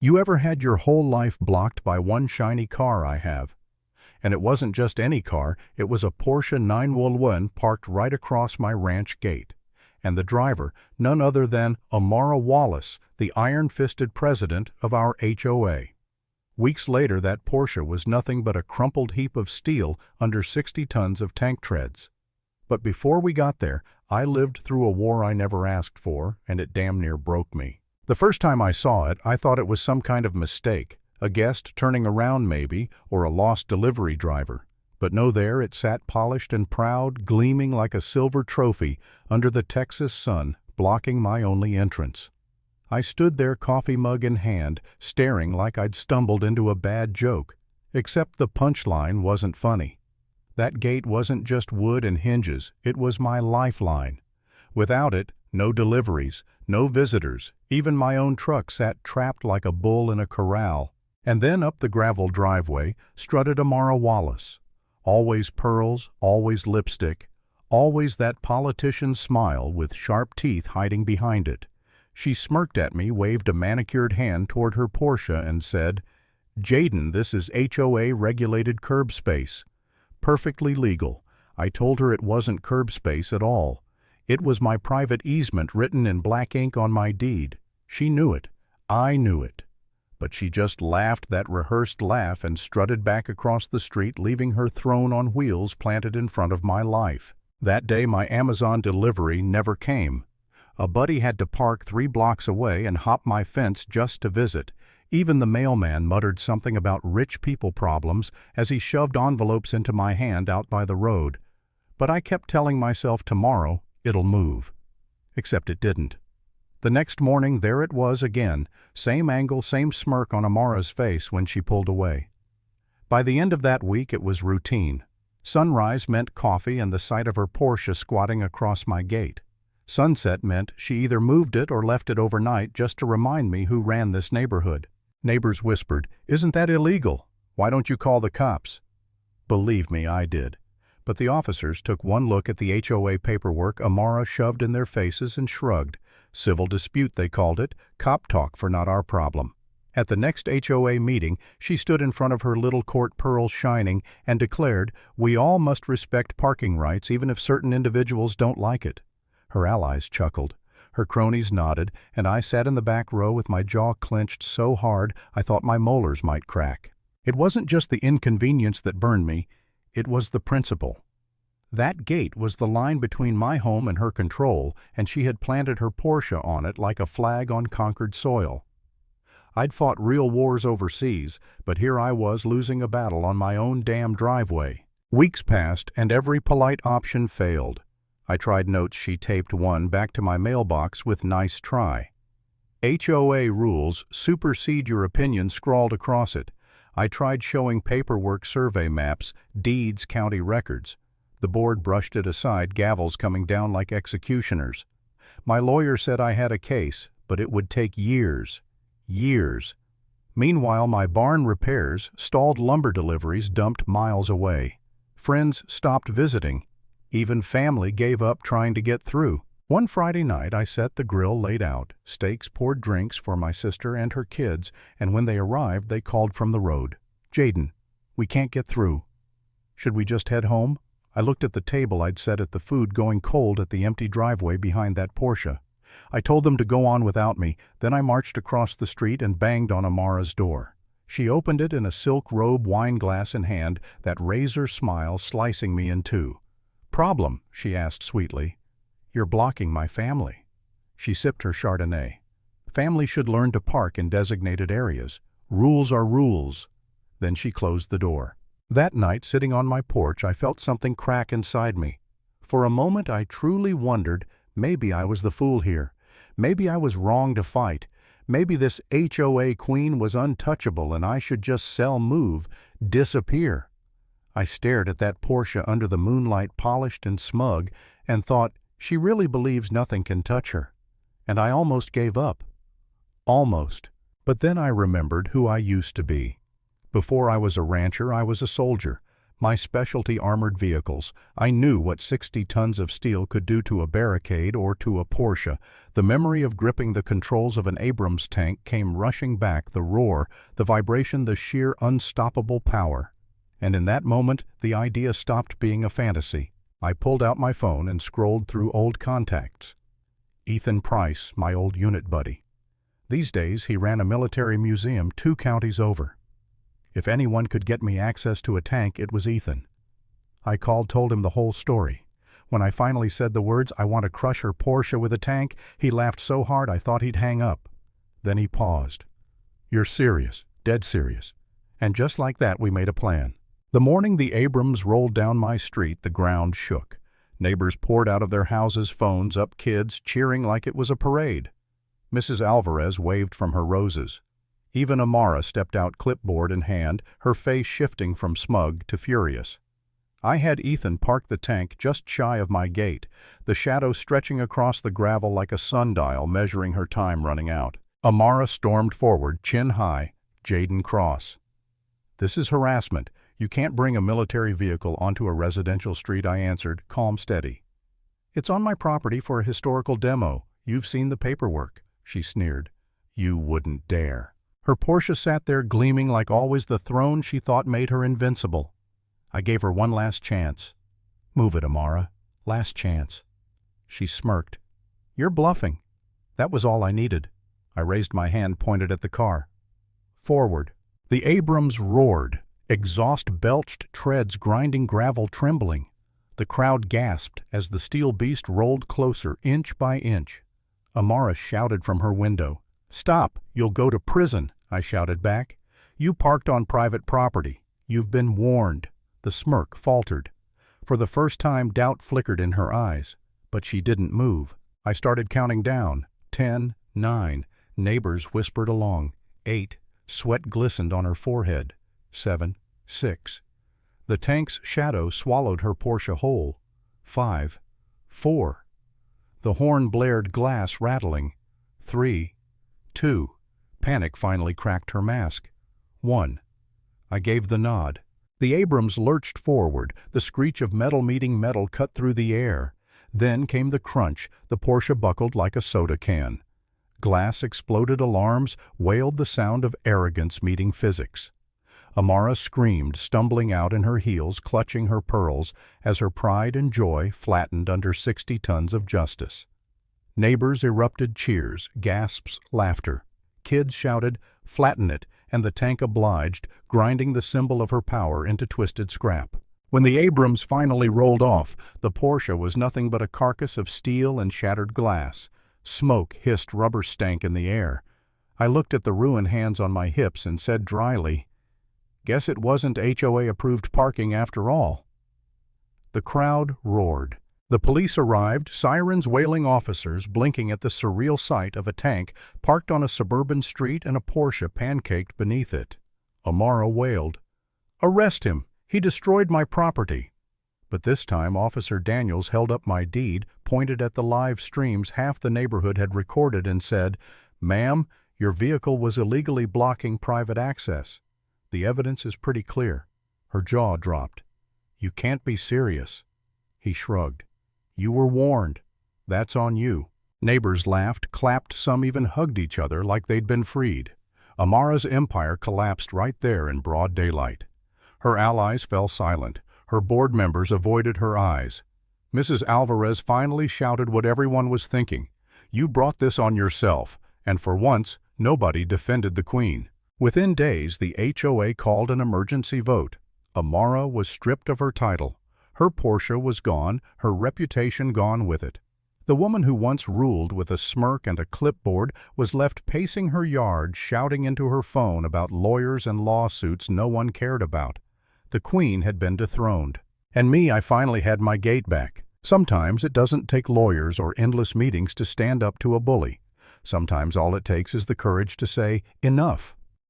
You ever had your whole life blocked by one shiny car? I have. And it wasn't just any car, it was a Porsche 911 parked right across my ranch gate. And the driver, none other than Amara Wallace, the iron-fisted president of our HOA. Weeks later, that Porsche was nothing but a crumpled heap of steel under 60 tons of tank treads. But before we got there, I lived through a war I never asked for, and it damn near broke me. The first time I saw it, I thought it was some kind of mistake, a guest turning around maybe, or a lost delivery driver. But no, there it sat polished and proud, gleaming like a silver trophy under the Texas sun, blocking my only entrance. I stood there, coffee mug in hand, staring like I'd stumbled into a bad joke. Except the punchline wasn't funny. That gate wasn't just wood and hinges, it was my lifeline. Without it, no deliveries, no visitors, even my own truck sat trapped like a bull in a corral. And then up the gravel driveway strutted Amara Wallace. Always pearls, always lipstick, always that politician's smile with sharp teeth hiding behind it. She smirked at me, waved a manicured hand toward her Porsche, and said, "Jaden, this is HOA-regulated curb space." Perfectly legal. I told her it wasn't curb space at all. It was my private easement written in black ink on my deed. She knew it. I knew it. But she just laughed that rehearsed laugh and strutted back across the street, leaving her throne on wheels planted in front of my life. That day my Amazon delivery never came. A buddy had to park 3 blocks away and hop my fence just to visit. Even the mailman muttered something about rich people problems as he shoved envelopes into my hand out by the road. But I kept telling myself tomorrow it'll move. Except it didn't. The next morning there it was again, same angle, same smirk on Amara's face when she pulled away. By the end of that week it was routine. Sunrise meant coffee and the sight of her Porsche squatting across my gate. Sunset meant she either moved it or left it overnight just to remind me who ran this neighborhood. Neighbors whispered, "Isn't that illegal? Why don't you call the cops?" Believe me, I did. But the officers took one look at the HOA paperwork Amara shoved in their faces and shrugged. Civil dispute, they called it, cop talk for not our problem. At the next HOA meeting, she stood in front of her little court, pearls shining, and declared, "We all must respect parking rights even if certain individuals don't like it." Her allies chuckled. Her cronies nodded, and I sat in the back row with my jaw clenched so hard I thought my molars might crack. It wasn't just the inconvenience that burned me, it was the principle. That gate was the line between my home and her control, and she had planted her Porsche on it like a flag on conquered soil. I'd fought real wars overseas, but here I was losing a battle on my own damn driveway. Weeks passed, and every polite option failed. I tried notes she taped one back to my mailbox with "nice try." HOA rules supersede your opinion scrawled across it. I tried showing paperwork, survey maps, deeds, county records. The board brushed it aside, gavels coming down like executioners. My lawyer said I had a case, but it would take years. Years. Meanwhile, my barn repairs, stalled lumber deliveries dumped miles away. Friends stopped visiting. Even family gave up trying to get through. One Friday night, I set the grill laid out, steaks, poured drinks for my sister and her kids, and when they arrived, they called from the road, "Jaden, we can't get through. Should we just head home?" I looked at the table I'd set at the food going cold at the empty driveway behind that Porsche. I told them to go on without me, then I marched across the street and banged on Amara's door. She opened it in a silk robe, wine glass in hand, that razor smile slicing me in two. "Problem?" she asked sweetly. "You're blocking my family." She sipped her Chardonnay. "Family should learn to park in designated areas. Rules are rules." Then she closed the door. That night, sitting on my porch, I felt something crack inside me. For a moment I truly wondered, maybe I was the fool here. Maybe I was wrong to fight. Maybe this HOA queen was untouchable and I should just sell, move, disappear. I stared at that Porsche under the moonlight, polished and smug, and thought, she really believes nothing can touch her. And I almost gave up. Almost. But then I remembered who I used to be. Before I was a rancher, I was a soldier. My specialty armored vehicles. I knew what 60 tons of steel could do to a barricade or to a Porsche. The memory of gripping the controls of an Abrams tank came rushing back, the roar, the vibration, the sheer unstoppable power. And in that moment, the idea stopped being a fantasy. I pulled out my phone and scrolled through old contacts. Ethan Price, my old unit buddy. These days, he ran a military museum 2 counties over. If anyone could get me access to a tank, it was Ethan. I called, told him the whole story. When I finally said the words, "I want to crush her Porsche with a tank," he laughed so hard I thought he'd hang up. Then he paused. "You're serious, dead serious." And just like that, we made a plan. The morning the Abrams rolled down my street, the ground shook. Neighbors poured out of their houses, phones up, kids cheering like it was a parade. Mrs. Alvarez waved from her roses. Even Amara stepped out, clipboard in hand, her face shifting from smug to furious. I had Ethan park the tank just shy of my gate, the shadow stretching across the gravel like a sundial measuring her time running out. Amara stormed forward, chin high, Jaden cross. "This is harassment. You can't bring a military vehicle onto a residential street," I answered, calm, steady. "It's on my property for a historical demo. You've seen the paperwork," she sneered. "You wouldn't dare." Her Porsche sat there gleaming like always, the throne she thought made her invincible. I gave her one last chance. "Move it, Amara. Last chance." She smirked. "You're bluffing." That was all I needed. I raised my hand, pointed at the car. "Forward." The Abrams roared. Exhaust belched, treads grinding, gravel trembling. The crowd gasped as the steel beast rolled closer, inch by inch. Amara shouted from her window. "Stop! You'll go to prison," I shouted back. "You parked on private property. You've been warned." The smirk faltered. For the first time, doubt flickered in her eyes. But she didn't move. I started counting down. 10, 9. Neighbors whispered along. 8. Sweat glistened on her forehead. 7, 6. The tank's shadow swallowed her Porsche whole. 5, 4. The horn blared, glass rattling. 3, 2. Panic finally cracked her mask. 1. I gave the nod. The Abrams lurched forward. The screech of metal meeting metal cut through the air. Then came the crunch. The Porsche buckled like a soda can. Glass exploded, alarms wailed, the sound of arrogance meeting physics. Amara screamed, stumbling out in her heels, clutching her pearls, as her pride and joy flattened under 60 tons of justice. Neighbors erupted, cheers, gasps, laughter. Kids shouted, "Flatten it," and the tank obliged, grinding the symbol of her power into twisted scrap. When the Abrams finally rolled off, the Porsche was nothing but a carcass of steel and shattered glass. Smoke hissed, rubber stank in the air. I looked at the ruined hands on my hips and said dryly, "Guess it wasn't HOA-approved parking after all." The crowd roared. The police arrived, sirens wailing, officers blinking at the surreal sight of a tank parked on a suburban street and a Porsche pancaked beneath it. Amara wailed, "Arrest him! He destroyed my property!" But this time Officer Daniels held up my deed, pointed at the live streams half the neighborhood had recorded, and said, "Ma'am, your vehicle was illegally blocking private access. The evidence is pretty clear." Her jaw dropped. "You can't be serious." He shrugged. "You were warned. That's on you." Neighbors laughed, clapped, some even hugged each other like they'd been freed. Amara's empire collapsed right there in broad daylight. Her allies fell silent. Her board members avoided her eyes. Mrs. Alvarez finally shouted what everyone was thinking. "You brought this on yourself," and for once, nobody defended the Queen. Within days, the HOA called an emergency vote. Amara was stripped of her title. Her Porsche was gone, her reputation gone with it. The woman who once ruled with a smirk and a clipboard was left pacing her yard, shouting into her phone about lawyers and lawsuits no one cared about. The Queen had been dethroned. And me, I finally had my gate back. Sometimes it doesn't take lawyers or endless meetings to stand up to a bully. Sometimes all it takes is the courage to say, "Enough."